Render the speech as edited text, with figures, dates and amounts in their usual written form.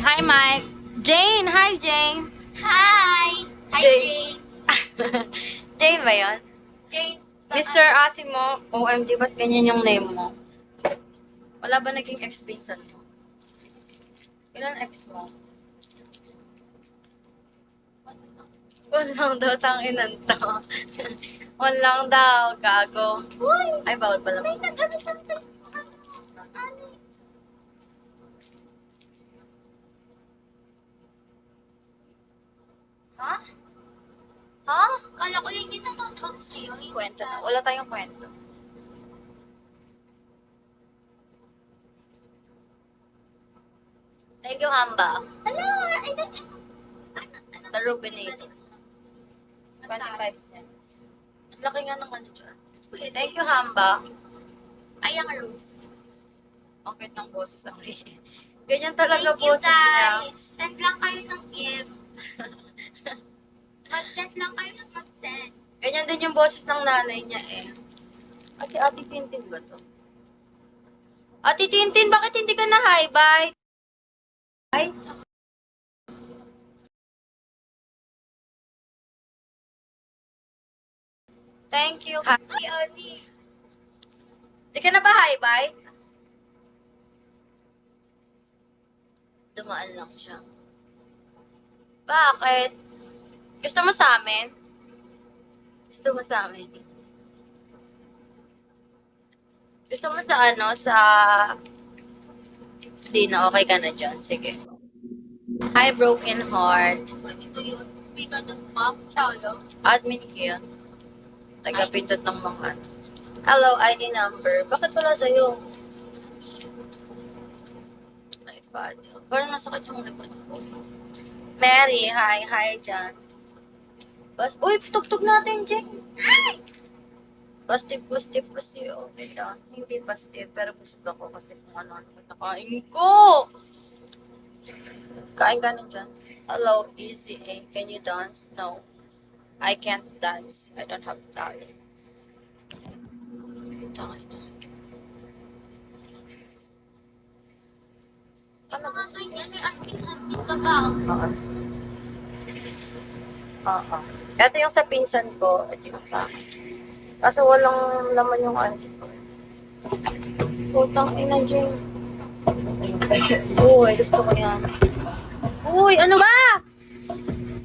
Hi, Mike. Jane! Hi, Jane! Hi! Hi, Jane. Jane. Jane ba yun? Jane. Mr. Asimo, OMG, ba't ganyan yung name mo? Wala ba naging ex-pinsan mo? Ilan ex mo? Walang daw, tanginan to. Walang daw, gago. Uy! Ay, bawal pala. May nag-ano sa akin. Ano? Ha? Ha? Kala ko yun yung nanonood sa'yo. Yung Kwento na. sa- Wala tayong kwento. Thank you, Hamba. Hello! Ay, ano? The Rubinator. 25 cents. Ang laki nga ng ano dyan. Thank you, Hamba. Ay, ang Rose. Ang cute ng boses ang Ganyan talaga Thank you, boses niya. guys. Send lang kayo ng gift. Mag-send lang kayo ng mag-send. Ganyan din yung boses ng nanay niya eh. Ate Tintin ba to? Ate Tintin, bakit hindi ka na hi? Bye! Bye! Thank you. Hi, Ani. Hindi ka na ba hi? Bye? Dumaan lang siya. Bakit? Gusto mo sa amin? Gusto mo sa amin? Gusto mo sa ano? Sa... Hindi na, okay ka na dyan. Sige. Hi, Broken Heart. Pwede ko yun. May ganun pa. Shallow. Admin ko yun. Taga-pindot ng mga ano. Hello, ID number. Bakit wala sa'yo? Ay, Fadil. Parang nasakit yung likod ko. Mary, hi. Hi, Jan. Uy, tugtog natin, Jane. Ay! Positive kasi okay lang. Hindi positive, pero busog ako kasi kung ano-ano nakain ko. Kain ka na dyan. Hello, Easy A. Can you dance? No. I can't dance. I don't have talent. Tangin na. Yung mga ganyan, may admin ka ba? Oo. Oo. Ito yung sa pinsan ko, ito yung sa akin. Kaso walang laman yung auntie ko. Putang ina, Jane. Uy, gusto ko yan. Uy, ano ba?